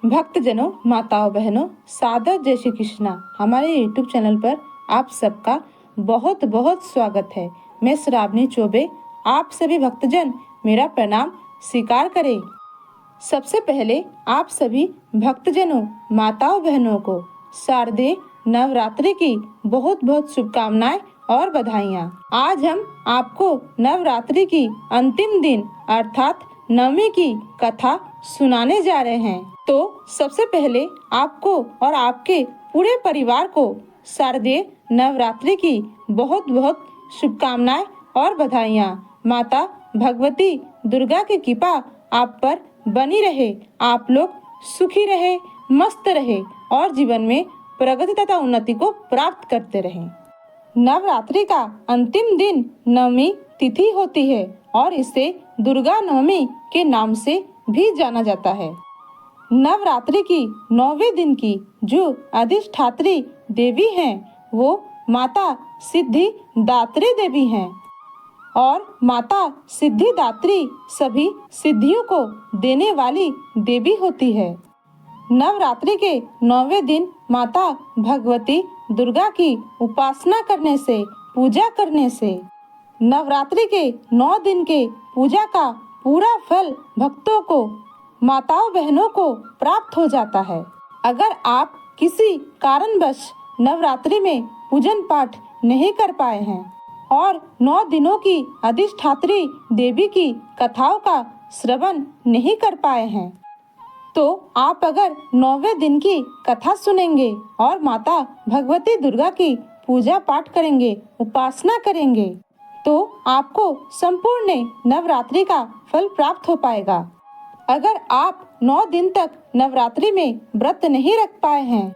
भक्तजनों, माताओं, बहनों, सादर जय श्री कृष्णा। हमारे यूट्यूब चैनल पर आप सबका बहुत बहुत स्वागत है। मैं श्रावणी चौबे, आप सभी भक्तजन मेरा प्रणाम स्वीकार करें। सबसे पहले आप सभी भक्तजनों, माताओं, बहनों को शारदीय नवरात्रि की बहुत बहुत शुभकामनाएं और बधाइयाँ। आज हम आपको नवरात्रि की अंतिम दिन अर्थात नवमी की कथा सुनाने जा रहे हैं। तो सबसे पहले आपको और आपके पूरे परिवार को शारदीय नवरात्रि की बहुत बहुत शुभकामनाएं और बधाइयाँ। माता भगवती दुर्गा की कृपा आप पर बनी रहे, आप लोग सुखी रहे, मस्त रहे और जीवन में प्रगति तथा उन्नति को प्राप्त करते रहें। नवरात्रि का अंतिम दिन नवमी तिथि होती है और इसे दुर्गा नवमी के नाम से भी जाना जाता है। नवरात्रि की 9वें दिन की जो अधिष्ठात्री देवी हैं, वो माता सिद्धिदात्री देवी हैं और माता सिद्धिदात्री सभी सिद्धियों को देने वाली देवी होती है। नवरात्रि के 9वें दिन माता भगवती दुर्गा की उपासना करने से, पूजा करने से नवरात्रि के 9 दिन के पूजा का पूरा फल भक्तों को, माताओं बहनों को प्राप्त हो जाता है। अगर आप किसी कारणवश नवरात्रि में पूजन पाठ नहीं कर पाए हैं और 9 दिनों की अधिष्ठात्री देवी की कथाओं का श्रवण नहीं कर पाए हैं, तो आप अगर 9वें दिन की कथा सुनेंगे और माता भगवती दुर्गा की पूजा पाठ करेंगे, उपासना करेंगे, तो आपको संपूर्ण नवरात्रि का फल प्राप्त हो पाएगा। अगर आप 9 दिन तक नवरात्रि में व्रत नहीं रख पाए हैं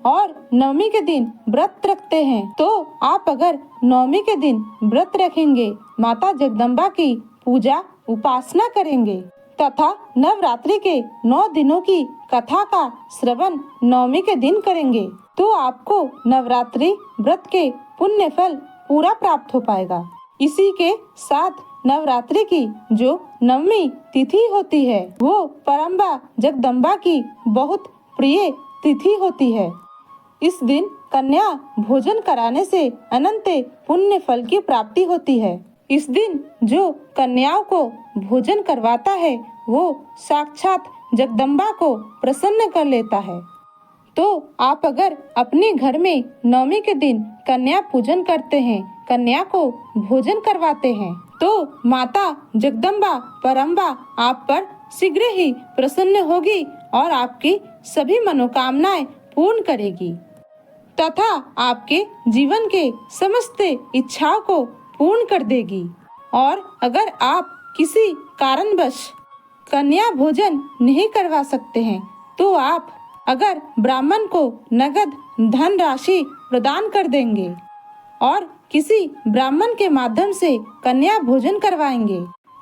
और नवमी के दिन व्रत रखते हैं, तो आप अगर नवमी के दिन व्रत रखेंगे, माता जगदम्बा की पूजा उपासना करेंगे तथा नवरात्रि के 9 दिनों की कथा का श्रवण नवमी के दिन करेंगे, तो आपको नवरात्रि व्रत के पुण्य फल पूरा प्राप्त हो पाएगा। इसी के साथ नवरात्रि की जो नवमी तिथि होती है, वो परम्बा जगदम्बा की बहुत प्रिय तिथि होती है। इस दिन कन्या भोजन कराने से अनंत पुण्य फल की प्राप्ति होती है। इस दिन जो कन्याओं को भोजन करवाता है, वो साक्षात जगदम्बा को प्रसन्न कर लेता है। तो आप अगर अपने घर में नवमी के दिन कन्या पूजन करते हैं, कन्या को भोजन करवाते हैं, तो माता जगदम्बा परम्बा आप पर शीघ्र ही प्रसन्न होगी और आपकी सभी मनोकामनाएं पूर्ण करेगी तथा आपके जीवन के समस्त इच्छाओं को पूर्ण कर देगी। और अगर आप किसी कारणवश कन्या भोजन नहीं करवा सकते हैं, तो आप अगर ब्राह्मण को नगद धन राशि प्रदान कर देंगे और किसी ब्राह्मण के माध्यम से कन्या भोजन करवाएंगे,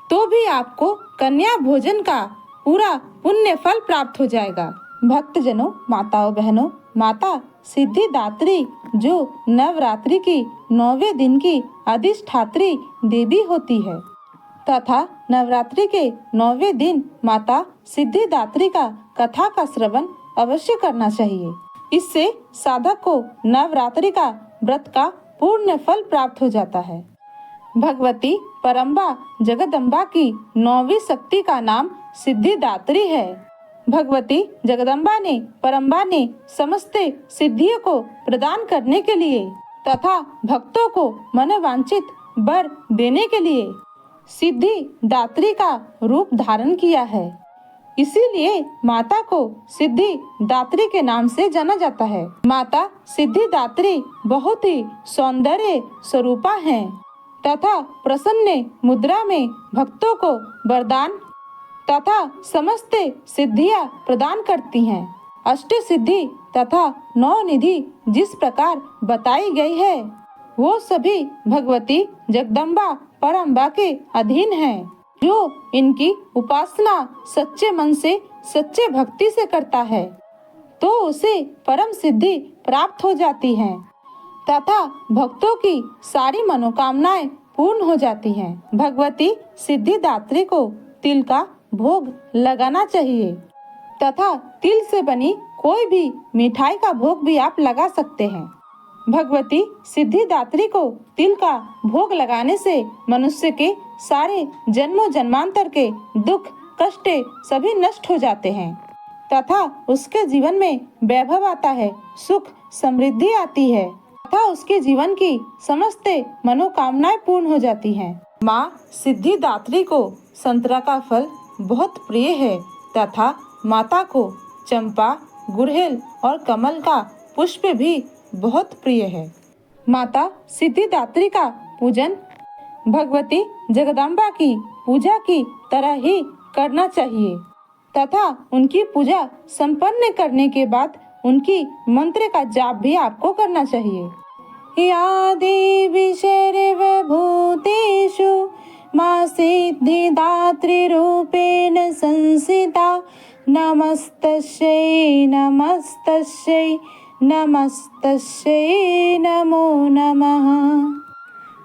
तो भी आपको कन्या भोजन का पूरा पुण्य फल प्राप्त हो जाएगा। भक्तजनों, माताओं, बहनों, माता सिद्धिदात्री जो नवरात्रि की 9वें दिन की अधिष्ठात्री देवी होती है तथा नवरात्रि के 9वें दिन माता सिद्धिदात्री का कथा का श्रवण अवश्य करना चाहिए। इससे साधक को नवरात्रि का व्रत का पूर्ण फल प्राप्त हो जाता है। भगवती परम्बा जगदम्बा की 9वीं शक्ति का नाम सिद्धिदात्री है। भगवती जगदम्बा ने, परम्बा ने समस्त सिद्धियों को प्रदान करने के लिए तथा भक्तों को मनोवांछित वर देने के लिए सिद्धिदात्री का रूप धारण किया है। इसीलिए माता को सिद्धिदात्री के नाम से जाना जाता है। माता सिद्धिदात्री बहुत ही सौंदर्य स्वरूपा हैं तथा प्रसन्न मुद्रा में भक्तों को वरदान तथा समस्त सिद्धियां प्रदान करती हैं। अष्ट सिद्धि तथा 9 निधि जिस प्रकार बताई गई है, वो सभी भगवती जगदम्बा परम्बा के अधीन हैं। जो इनकी उपासना सच्चे मन से, सच्चे भक्ति से करता है, तो उसे परम सिद्धि प्राप्त हो जाती है तथा भक्तों की सारी मनोकामनाएं पूर्ण हो जाती हैं। भगवती सिद्धिदात्री को तिल का भोग लगाना चाहिए तथा तिल से बनी कोई भी मिठाई का भोग भी आप लगा सकते हैं। भगवती सिद्धिदात्री को तिल का भोग लगाने से मनुष्य के सारे जन्मों जन्मांतर के दुख कष्ट सभी नष्ट हो जाते हैं तथा उसके जीवन में वैभव आता है, सुख समृद्धि आती है तथा उसके जीवन की समस्त मनोकामनाएं पूर्ण हो जाती हैं। माँ सिद्धिदात्री को संतरा का फल बहुत प्रिय है तथा माता को चंपा, गुड़हल और कमल का पुष्प भी बहुत प्रिय है। माता सिद्धिदात्री का पूजन भगवती जगदम्बा की पूजा की तरह ही करना चाहिए तथा उनकी पूजा संपन्न करने के बाद उनकी मंत्र का जाप भी आपको करना चाहिए। या देवी सर्वभूतेषु मां सिद्धिदात्री रूपेण संस्थिता नमस्तस्यै नमस्तस्यै नमस्तस्यै नमो नमः।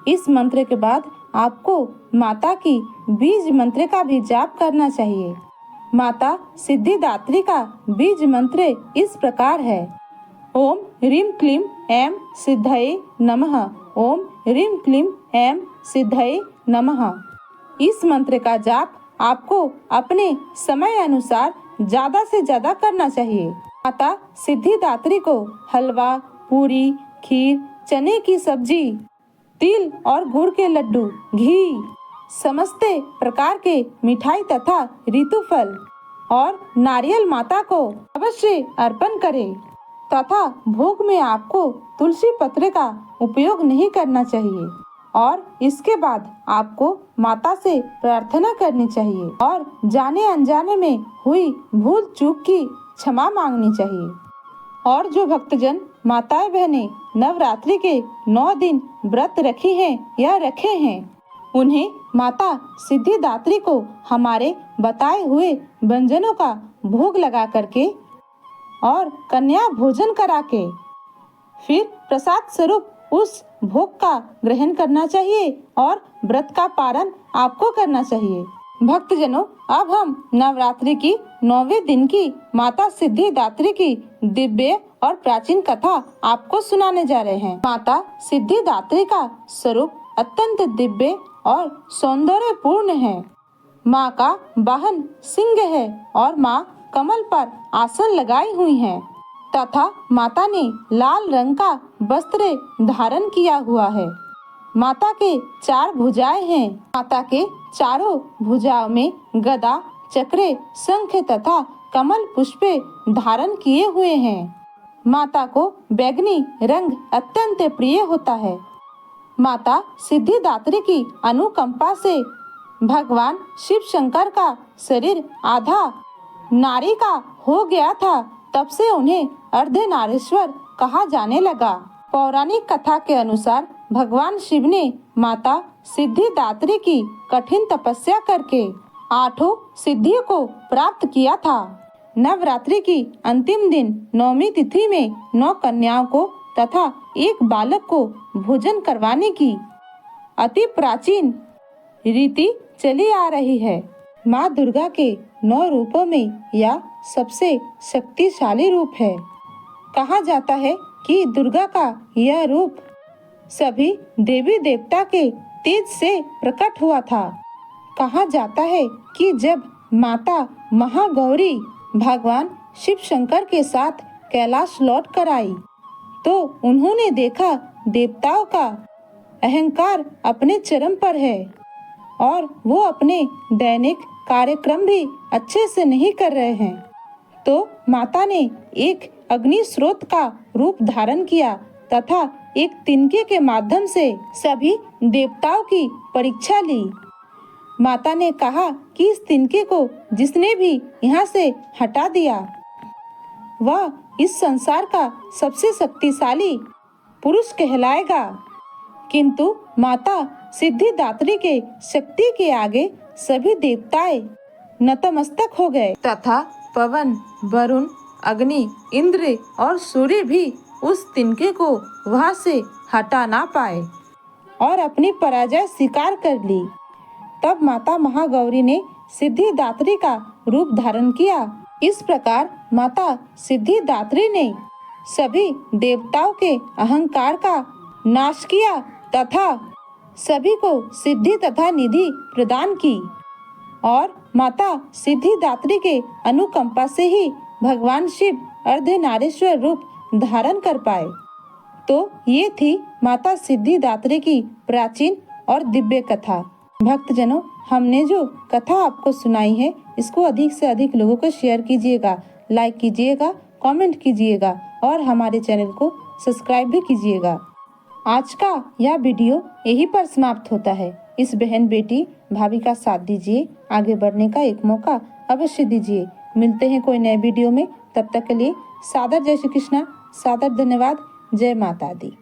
इस मंत्र के बाद आपको माता की बीज मंत्र का भी जाप करना चाहिए। माता सिद्धिदात्री का बीज मंत्र इस प्रकार है। ओम ह्रीं क्लीं ऐं सिद्धये नमः। ओम ह्रीं क्लीं ऐं सिद्धये नमः। इस मंत्र का जाप आपको अपने समय अनुसार ज्यादा से ज्यादा करना चाहिए। माता सिद्धिदात्री को हलवा, पूरी, खीर, चने की सब्जी, तिल और गुड़ के लड्डू, घी, समस्त प्रकार के मिठाई तथा ऋतुफल और नारियल माता को अवश्य अर्पण करें तथा भोग में आपको तुलसी पत्र का उपयोग नहीं करना चाहिए और इसके बाद आपको माता से प्रार्थना करनी चाहिए और जाने अनजाने में हुई भूल चूक की क्षमा मांगनी चाहिए। और जो भक्तजन माताएं बहनें नवरात्रि के 9 दिन व्रत रखी हैं या रखे हैं, उन्हें माता सिद्धिदात्री को हमारे बताए हुए व्यंजनों का भोग लगा करके और कन्या भोजन करा के फिर प्रसाद स्वरूप उस भोग का ग्रहण करना चाहिए और व्रत का पारण आपको करना चाहिए। भक्तजनों, अब हम नवरात्रि की 9वें दिन की माता सिद्धिदात्री की दिव्य और प्राचीन कथा आपको सुनाने जा रहे हैं। माता सिद्धिदात्री का स्वरूप अत्यंत दिव्य और सौंदर्यपूर्ण है। माँ का वाहन सिंह है और माँ कमल पर आसन लगाई हुई है तथा माता ने लाल रंग का वस्त्र धारण किया हुआ है। माता के 4 भुजाएं हैं। माता के चारों भुजाओं में गदा, चक्र, शंख तथा कमल पुष्प धारण किए हुए हैं। माता को बैगनी रंग अत्यंत प्रिय होता है। माता सिद्धिदात्री की अनुकंपा से भगवान शिव शंकर का शरीर आधा नारी का हो गया था, तब से उन्हें अर्धनारीश्वर कहा जाने लगा। पौराणिक कथा के अनुसार भगवान शिव ने माता सिद्धिदात्री की कठिन तपस्या करके 8 सिद्धियों को प्राप्त किया था। नवरात्रि की अंतिम दिन 9वीं तिथि में 9 कन्याओं को तथा 1 बालक को भोजन करवाने की अति प्राचीन रीति चली आ रही है। माँ दुर्गा के 9 रूपों में यह सबसे शक्तिशाली रूप है। कहा जाता है कि दुर्गा का यह रूप सभी देवी देवता के तेज से प्रकट हुआ था। कहा जाता है कि जब माता महागौरी भगवान शिव शंकर के साथ कैलाश लौट कर आई तो उन्होंने देखा देवताओं का अहंकार अपने चरम पर है और वो अपने दैनिक कार्यक्रम भी अच्छे से नहीं कर रहे हैं। तो माता ने एक अग्नि स्रोत का रूप धारण किया तथा एक तिनके के माध्यम से सभी देवताओं की परीक्षा ली। माता ने कहा कि इस तिनके को जिसने भी यहाँ से हटा दिया वह इस संसार का सबसे शक्तिशाली पुरुष कहलाएगा। किंतु माता सिद्धिदात्री के शक्ति के आगे सभी देवताएं नतमस्तक हो गए तथा पवन, वरुण, अग्नि, इंद्र और सूर्य भी उस तिनके को वहां से हटा ना पाए और अपनी पराजय स्वीकार कर ली। तब माता महागौरी ने सिद्धिदात्री का रूप धारण किया इस प्रकार माता सिद्धिदात्री ने सभी देवताओं के अहंकार का नाश किया तथा सभी को सिद्धि तथा निधि प्रदान की और माता सिद्धिदात्री के अनुकंपा से ही भगवान शिव अर्धनारीश्वर रूप धारण कर पाए। तो ये थी माता सिद्धिदात्री की प्राचीन और दिव्य कथा। भक्तजनों, हमने जो कथा आपको सुनाई है इसको अधिक से अधिक लोगों को शेयर कीजिएगा, लाइक कीजिएगा, कमेंट कीजिएगा और हमारे चैनल को सब्सक्राइब भी कीजिएगा। आज का यह वीडियो यहीं पर समाप्त होता है। इस बहन बेटी भाभी का साथ दीजिए, आगे बढ़ने का एक मौका अवश्य दीजिए। मिलते हैं कोई नए वीडियो में, तब तक के लिए सादर जय श्री कृष्णा, सादर धन्यवाद। जय माता दी।